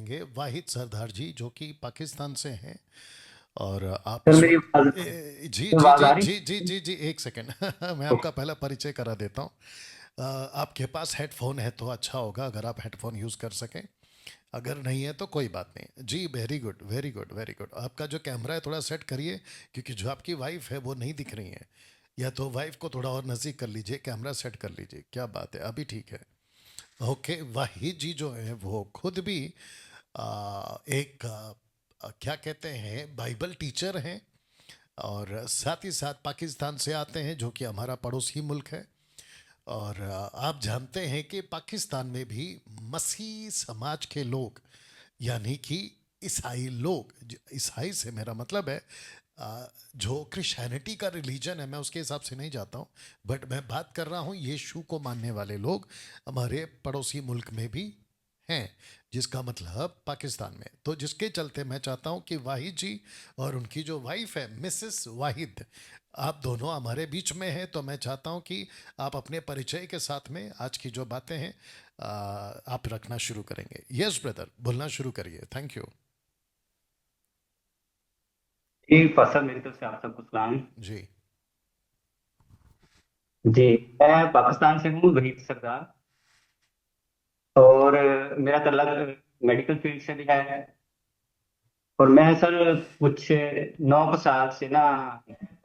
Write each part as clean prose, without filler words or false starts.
करेंगे वाहिद सरदार जी, जो कि पाकिस्तान से हैं। और आप सर इस मेरी वक्त आवाज जी जी आवाज जी आ रही जी जी जी जी, एक सेकेंड मैं है? आपका पहला परिचय करा देता हूँ। आपके पास हेडफोन है तो अच्छा होगा अगर आप हेडफोन यूज़ कर सकें। अगर नहीं है तो कोई बात नहीं जी। Very good very good very good. आपका जो कैमरा है थोड़ा सेट करिए, क्योंकि जो आपकी वाइफ है वो नहीं दिख रही है। या तो वाइफ को थोड़ा और नज़दीक कर लीजिए, कैमरा सेट कर लीजिए। क्या बात है, अभी ठीक है। ओके, वाहिद जी जो है वो खुद भी एक क्या कहते हैं, बाइबल टीचर हैं। और साथ ही साथ पाकिस्तान से आते हैं, जो कि हमारा पड़ोसी मुल्क है। और आप जानते हैं कि पाकिस्तान में भी मसीह समाज के लोग, यानी कि ईसाई लोग, ईसाई से मेरा मतलब है जो क्रिश्चियनिटी का रिलीजन है, मैं उसके हिसाब से नहीं जाता हूँ। बट मैं बात कर रहा हूँ यीशु को मानने वाले लोग हमारे पड़ोसी मुल्क में भी हैं, जिसका मतलब पाकिस्तान में। तो जिसके चलते मैं चाहता हूँ कि वाहिद जी और उनकी जो वाइफ है मिसेस वाहिद, आप दोनों हमारे बीच में हैं। तो मैं चाहता हूँ कि आप अपने परिचय के साथ में आज की जो बातें हैं आप रखना शुरू करेंगे। यस ब्रदर, बोलना शुरू करिए। Thank you. जी फसल मेरी तरफ से आप सबको सलाम। जी जी, मैं पाकिस्तान से हूँ, वहीद सरदार। और मेरा तल्लक मेडिकल फील्ड से भी है। और मैं सर कुछ 9 साल से ना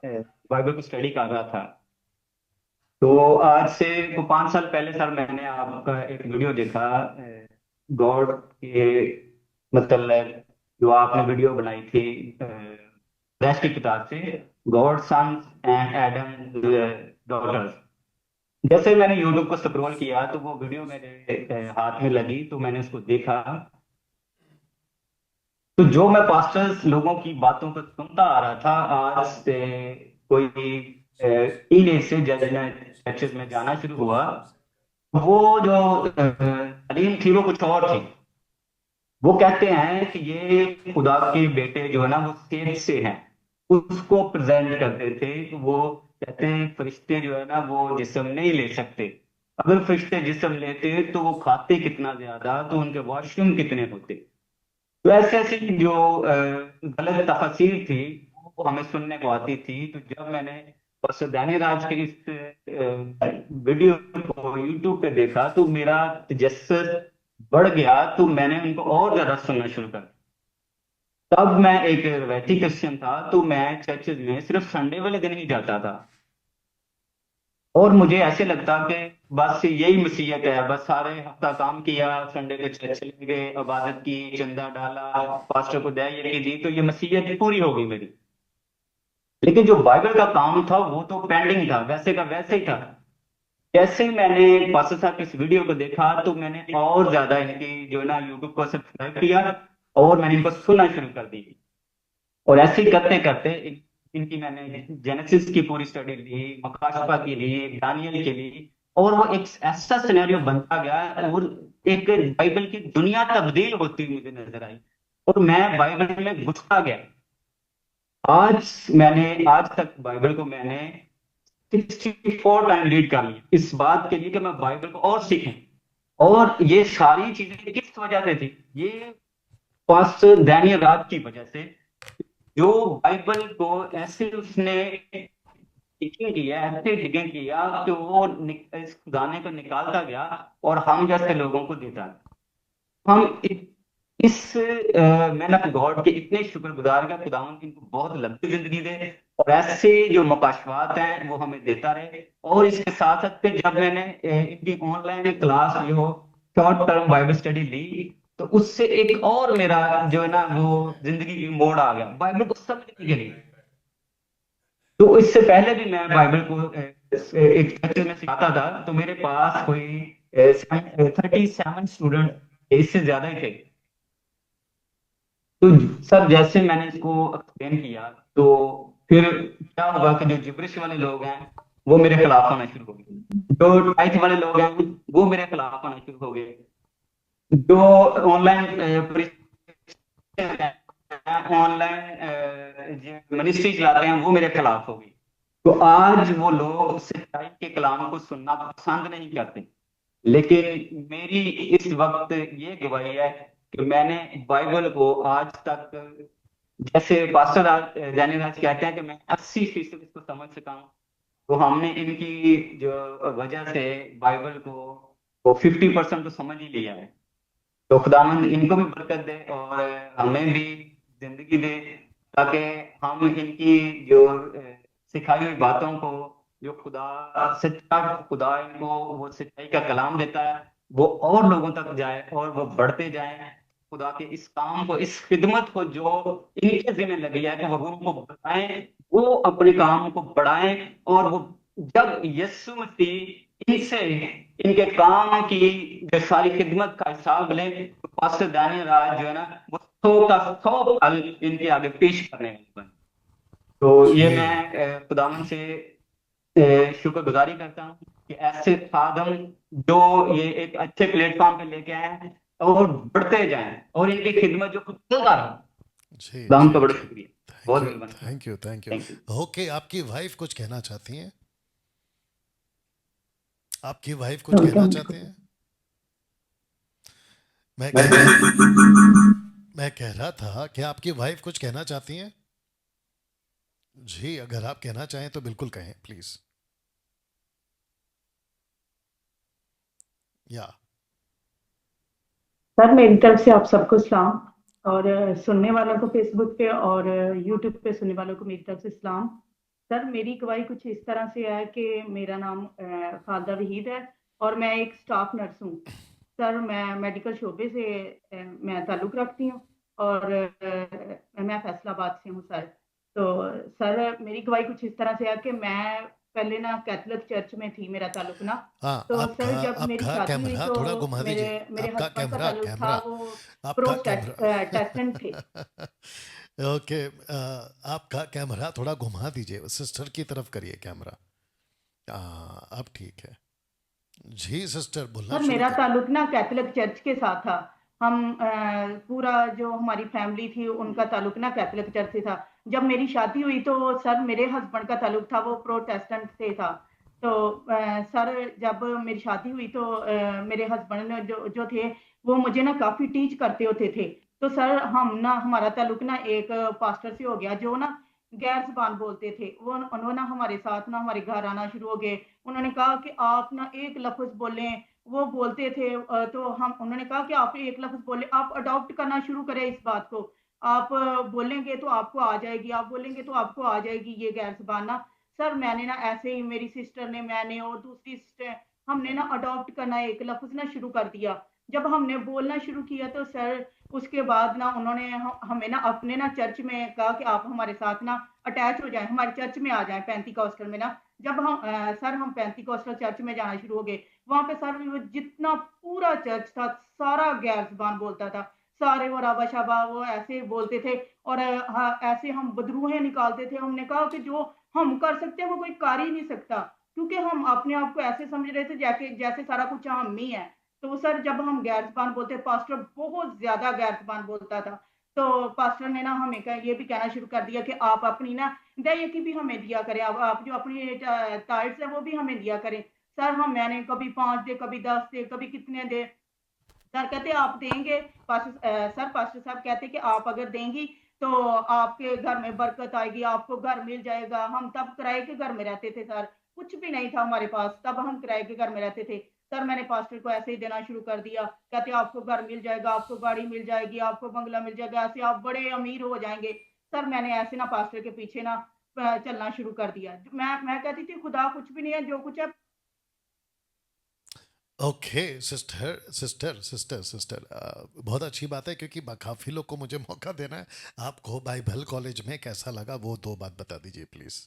बाइबल को स्टडी कर रहा था। तो आज से 5 साल पहले सर मैंने आपका एक वीडियो देखा, गॉड के मतलब जो आपने वीडियो बनाई थी रैश की किताब से, God sons and Adam daughters. जैसे मैंने यूट्यूब को स्क्रॉल किया तो वो वीडियो मेरे हाथ में लगी, तो मैंने उसको देखा। तो जो मैं पास्टर्स लोगों की बातों को सुनता आ रहा था, आज से कोई टीन एज से जब मैं चर्चेस में जाना शुरू हुआ, वो जो तालीम थी वो कुछ और थी। वो कहते हैं कि ये खुदा के बेटे जो है ना वो सेज से हैं, उसको प्रेजेंट करते थे। तो वो कहते हैं फरिश्ते जो है ना वो जिस्म नहीं ले सकते। अगर फरिश्ते जिस्म लेते तो वो खाते कितना ज्यादा, तो उनके वॉशरूम कितने होते। तो ऐसे ऐसी जो गलत तफसीर थी वो हमें सुनने को आती थी। तो जब मैंने बस दानिराज के इस वीडियो को यूट्यूब पे देखा तो मेरा तजस्सुस बढ़ गया, तो मैंने उनको और ज्यादा सुनना शुरू कर दिया। तब मैं एक रवायती क्रिश्चियन था, तो मैं चर्चेज में सिर्फ संडे वाले दिन ही जाता था। और मुझे ऐसे लगता कि बस यही मसीहत है, बस सारे हफ्ता काम किया, संडे को चर्च चले गए, इबादत की, चंदा डाला, पास्टर को दया ये दी, तो ये मसीहत पूरी हो गई मेरी। लेकिन जो बाइबल का काम था वो तो पेंडिंग था, वैसे का वैसे ही था। जैसे ही मैंने पास्टर साहब की इस वीडियो को देखा तो मैंने और ज्यादा इनकी जो है ना यूट्यूब को सब्सक्राइब किया, और मैंने इनको सुनना शुरू कर दी। और ऐसे ही करते करते इनकी मैंने जेनेसिस की पूरी स्टडी ली, मकाशफा की ली, दानियल की ली। और वो एक ऐसा सिनेरियो बनता गया, और एक बाइबल की दुनिया तब्दील होती हुई मुझे नजर आई, और मैं बाइबल में घुसता गया। आज तक बाइबल को मैंने 64 टाइम रीड कर लिया, इस बात के लिए कि मैं बाइबल को और सीखूं। और ये सारी चीजें किस वजह से थी? ये पास्टर डैनियल राज की वजह से, जो बाइबल को ऐसे उसने टीचिंग किया, ऐसे डिगिंग किया कि वो इस गाने को निकालता गया और हम जैसे लोगों को देता गया। हम इस मैन ऑफ गॉड के इतने शुक्रगुजार का खुदावन इनको बहुत लंबी जिंदगी दे, और ऐसे जो मकाशवात हैं वो हमें देता रहे। और इसके साथ साथ फिर जब मैंने इनकी ऑनलाइन क्लास जो शॉर्ट टर्म बाइबल स्टडी ली, तो उससे एक और मेरा जो है ना वो जिंदगी की मोड़ आ गया बाइबल को समझने के लिए। तो इससे पहले भी मैं बाइबल को एक चर्च में सिखाता था, तो मेरे पास कोई 37 स्टूडेंट, इससे ज्यादा ही थे। तो सर जैसे मैंने इसको एक्सप्लेन किया, तो फिर क्या हुआ कि जो जिब्रिश वाले लोग हैं वो मेरे खिलाफ होना शुरू हो गए, जो टाइथ वाले लोग हैं वो मेरे खिलाफ होना शुरू हो गए, जो ऑनलाइन ऑनलाइन मिनिस्ट्री चलाते हैं वो मेरे खिलाफ हो गई। तो आज वो लोग सच्चाई के कलाम को सुनना पसंद नहीं करते। लेकिन मेरी इस वक्त ये गवाही है कि मैंने बाइबल को आज तक, जैसे पास्टर जानीराज कहते हैं कि मैं 80% इसको समझ सका हूँ, तो हमने इनकी जो वजह से बाइबल को 50% तो समझ ही लिया है। तो खुदावंद इनको भी बरकत दे और हमें भी जिंदगी दे, ताकि हम इनकी जो सिखाई हुई बातों को, जो खुदा सच्चा खुदा इनको वो सच्चाई का कलाम देता है, वो और लोगों तक जाए और वो बढ़ते जाए। खुदा के इस काम को, इस खिदमत को जो इनके जिम्मे लगी है, कि वो उनको बताएं, वो अपने काम को बढ़ाएं, और वो जब यीशु मसीह इनसे इनके काम की जो सारी खिदमत का हिसाब ले, तो पास्टर दानियल राज जो है ना, वो 100 का 100 फल इनके आगे पेश करने वाले बने। तो ये जी मैं खुदावन से शुक्रगुजारी करता हूँ कि ऐसे खादम जो ये एक अच्छे प्लेटफॉर्म पे लेके आए हैं और बढ़ते जाएं, और इनकी खिदमत जो चलता रहा। जी खुदावन जी का बड़ा जी। शुक्रिया, थैंक बहुत यू मेहरबानी। Thank you thank you. Thank you. Okay, आपकी वाइफ कुछ कहना चाहती हैं? आपकी वाइफ कुछ कहना चाहते हैं? मैं कह रहा मैं कह रहा था कि आपकी वाइफ कुछ कहना चाहती हैं? जी, अगर आप कहना चाहें तो बिल्कुल कहें प्लीज। या। सर मेरी तरफ से आप सबको सलाम, और सुनने वालों को फेसबुक पे और यूट्यूब पे सुनने वालों को मेरी तरफ से सलाम। सर मेरी गवाही कुछ इस तरह से है कि मेरा नाम खालदा वहीद है और मैं एक स्टाफ नर्स हूँ। सर मैं मेडिकल शोबे से मैं ताल्लुक़ रखती हूँ, और मैं फैसलाबाद से हूँ सर। तो सर मेरी गवाही कुछ इस तरह से है कि मैं पहले ना कैथोलिक चर्च में थी, मेरा ताल्लुक ना। हाँ, तो सर जब मेरी आपका शादी हुई कैमरा तो थोड़ा घुमा मेरे दीजिए। मेरे आपका हस्बैंड का कैमरा ताल्लुक था, कैमरा वो आपका प्रोटेस्टेंट थे। कैमरा ओके, आपका कैमरा थोड़ा घुमा दीजिए, सिस्टर की तरफ करिए कैमरा। अब ठीक है। जी सिस्टर, बोलना सर शुरू मेरा करिए। ताल्लुक ना कैथोलिक चर्च के साथ था। हम पूरा जो हमारी फैमिली थी उनका ताल्लुक ना कैथोलिक चर्च से था। जब मेरी शादी हुई तो सर मेरे हस्बैंड का ताल्लुक था, वो प्रोटेस्टेंट से था। तो सर जब मेरी शादी हुई तो मेरे हस्बैंड जो जो थे वो मुझे ना काफी टीच करते होते थे। तो सर हम ना हमारा ताल्लुक ना एक पास्टर से हो गया जो ना गैर जुबान बोलते थे। वो उन्होंने ना हमारे साथ ना हमारे घर आना शुरू हो गए। उन्होंने कहा कि आप ना एक लफ्ज बोलें, वो बोलते थे। तो हम उन्होंने कहा कि आप एक लफ्ज बोले, आप अडॉप्ट करना शुरू करें इस बात को। आप बोलेंगे तो आपको आ जाएगी, आप बोलेंगे तो आपको आ जाएगी ये गैर ज़ुबान ना। सर मैंने ना ऐसे ही मेरी सिस्टर ने, मैंने और दूसरी सिस्टर, हमने ना अडॉप्ट करना एक लफ्ज ना शुरू कर दिया। जब हमने बोलना शुरू किया तो सर उसके बाद ना उन्होंने हमें ना अपने ना चर्च में कहा कि आप हमारे साथ ना अटैच हो जाएं, हमारे चर्च में आ जाएं पेंटिकॉस्टल में ना। जब हम सर हम पेंटिकॉस्टल चर्च में जाना शुरू हो गए, वहां पे सर वो जितना पूरा चर्च था सारा गैर जुबान बोलता था। सारे वो राबा शाबा वो ऐसे बोलते थे, और हाँ, ऐसे हम बदरूहें निकालते थे। हमने कहा कि जो हम कर सकते हैं वो कोई कर ही नहीं सकता, क्योंकि हम अपने आप को ऐसे समझ रहे थे जैसे जैसे सारा कुछ हम ही है। तो सर जब हम गैर जुबान बोलते, पास्टर बहुत ज्यादा गैर जुबान बोलता था। तो पास्टर ने ना हमें ये भी कहना शुरू कर दिया कि आप अपनी ना दया की भी हमें दिया करें, अब आप जो अपनी टाइट्स है वो भी हमें दिया करें। सर हम मैंने कभी 5 दे, कभी 10 दे, कभी कितने दे। सर कहते आप देंगे, सर पास्टर साहब कहते कि आप अगर देंगी तो आपके घर में बरकत आएगी, आपको घर मिल जाएगा। हम तब किराए के घर में रहते थे सर, कुछ भी नहीं था हमारे पास, तब हम किराए के घर में रहते थे। सर मैंने पास्टर को ऐसे ही देना शुरू कर दिया, कहते आपको घर मिल जाएगा, आपको गाड़ी मिल जाएगी, आपको बंगला मिल जाएगा, ऐसे आप बड़े अमीर हो जाएंगे। सर मैंने ऐसे ना पास्टर के पीछे ना चलना शुरू कर दिया। मैं कहती थी खुदा कुछ भी नहीं है, जो कुछ है। Okay sister sister sister sister, बहुत अच्छी बात है, क्योंकि काफ़ी लोग को मुझे मौका देना है। आपको बाइबल कॉलेज में कैसा लगा वो दो बात बता दीजिए प्लीज़।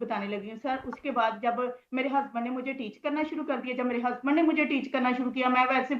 बताने लगी हूँ सर। उसके बाद जब मेरे हस्बैंड ने मुझे टीच करना शुरू कर दिया, जब मेरे हस्बैंड ने मुझे टीच करना शुरू किया, मैं वैसे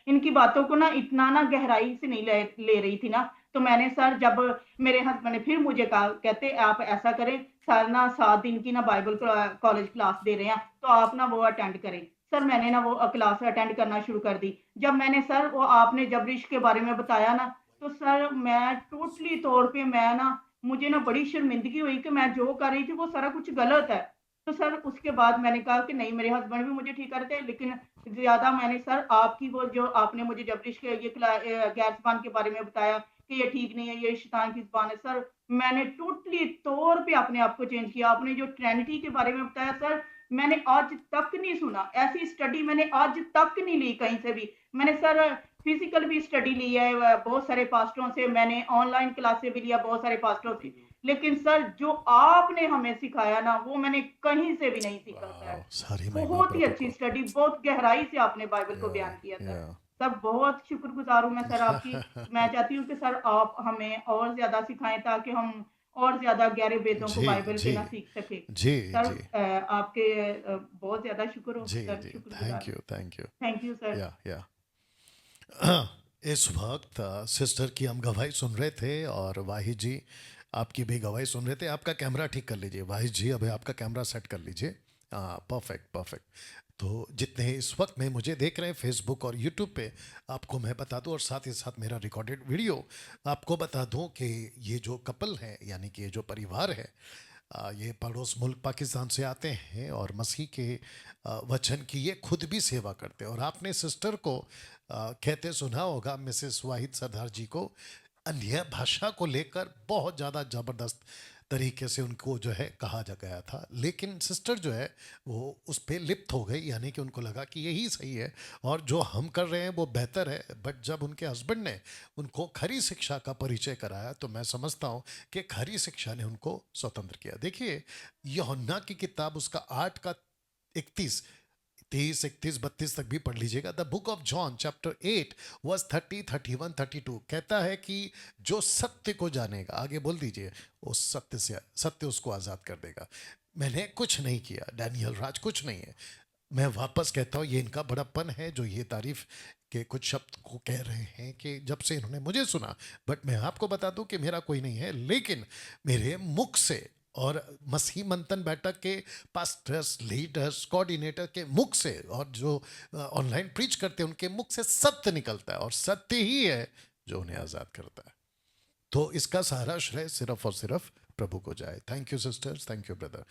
इनकी बातों को ना इतना ना गहराई से नहीं ले रही थी ना। तो मैंने सर जब मेरे हस्बैंड ने फिर मुझे कहा, कहते आप ऐसा करें, सर ना 7 दिन की ना बाइबल कॉलेज क्लास दे रहे हैं, तो आप ना वो अटेंड करें। सर मैंने ना वो क्लास अटेंड करना शुरू कर दी। जब मैंने सर वो आपने जबरिश के बारे में बताया ना, तो सर मैं टोटली तौर पे मैं ना, मुझे ना बड़ी शर्मिंदगी हुई कि मैं जो कर रही थी वो सारा कुछ गलत है। तो सर उसके बाद मैंने कहा कि नहीं, मेरे हस्बैंड भी मुझे ठीक करते हैं, लेकिन ज्यादा मैंने सर आपकी वो जो आपने मुझे जबरिश के ये गैर ज़ुबान के बारे में बताया कि ये ठीक नहीं है, ये शैतान की ज़ुबान है। सर मैंने टोटली तौर पे अपने आप को चेंज किया। आपने जो ट्रिनिटी के बारे में बताया सर, मैंने आज तक नहीं सुना। ऐसी स्टडी मैंने आज तक नहीं ली कहीं से भी। मैंने सर फिजिकल भी स्टडी ली है बहुत सारे पास्टरों से, मैंने ऑनलाइन क्लासेस भी लिया बहुत सारे पास्टरों से। लेकिन सर जो आपने हमें सिखाया ना वो मैंने कहीं से भी नहीं सीखा वाह, सर। सारी महिमा बहुत ही प्रभु अच्छी को। स्टडी, बहुत गहराई से आपने बाइबल को या बयान किया सर। या सर बहुत शुक्रगुजार हूँ मैं सर आपकी। मैं चाहती हूँ कि सर आप हमें और ज्यादा सिखाएं ताकि हम और ज्यादा गहरे भेदों को जी बाइबल के जी ना सीख सके। जी सर जी आपके बहुत ज्यादा शुक्र हो जी सर, जी, शुक्रगुजार थैंक हूँ। You thank you. Thank you sir. या इस वक्त सिस्टर की हम गवाही सुन रहे थे और वाहिद जी आपकी भी गवाही सुन रहे थे। आपका कैमरा ठीक कर लीजिए वाहिद जी, अभी आपका कैमरा सेट कर लीजिए। हाँ, परफेक्ट परफेक्ट। तो जितने इस वक्त में मुझे देख रहे हैं फेसबुक और यूट्यूब पे, आपको मैं बता दूं और साथ ही साथ मेरा रिकॉर्डेड वीडियो आपको बता दूं कि ये जो कपल है यानी कि ये जो परिवार है, ये पड़ोस मुल्क पाकिस्तान से आते हैं और मसीह के वचन की ये खुद भी सेवा करते हैं। और आपने सिस्टर को कहते सुना होगा, मिसेस वाहिद सरदार जी को, अन्य भाषा को लेकर बहुत ज़्यादा ज़बरदस्त तरीके से उनको जो है कहा जा गया था, लेकिन सिस्टर जो है वो उस पर लिप्त हो गई, यानी कि उनको लगा कि यही सही है और जो हम कर रहे हैं वो बेहतर है। बट जब उनके हस्बैंड ने उनको खरी शिक्षा का परिचय कराया तो मैं समझता हूँ कि खरी शिक्षा ने उनको स्वतंत्र किया। देखिए यूहन्ना की किताब उसका 8 का 31, 23, 31, 32 तक भी पढ़ लीजिएगा। The book of John chapter 8 verse 30, 31, 32 कहता है कि जो सत्य को जानेगा, आगे बोल दीजिए, उस सत्य से सत्य उसको आज़ाद कर देगा। मैंने कुछ नहीं किया, डैनियल राज कुछ नहीं है। मैं वापस कहता हूँ ये इनका बड़प्पन है जो ये तारीफ के कुछ शब्द को कह रहे हैं कि जब से इन्होंने मुझे सुना। बट मैं आपको बता दूं कि मेरा कोई नहीं है, लेकिन मेरे मुख से और मसीह मंथन बैठक के पास्टर्स, लीडर्स, कोऑर्डिनेटर के मुख से और जो ऑनलाइन प्रीच करते हैं उनके मुख से सत्य निकलता है और सत्य ही है जो उन्हें आज़ाद करता है। तो इसका सारा श्रेय सिर्फ और सिर्फ प्रभु को जाए। Thank you sisters, thank you brother.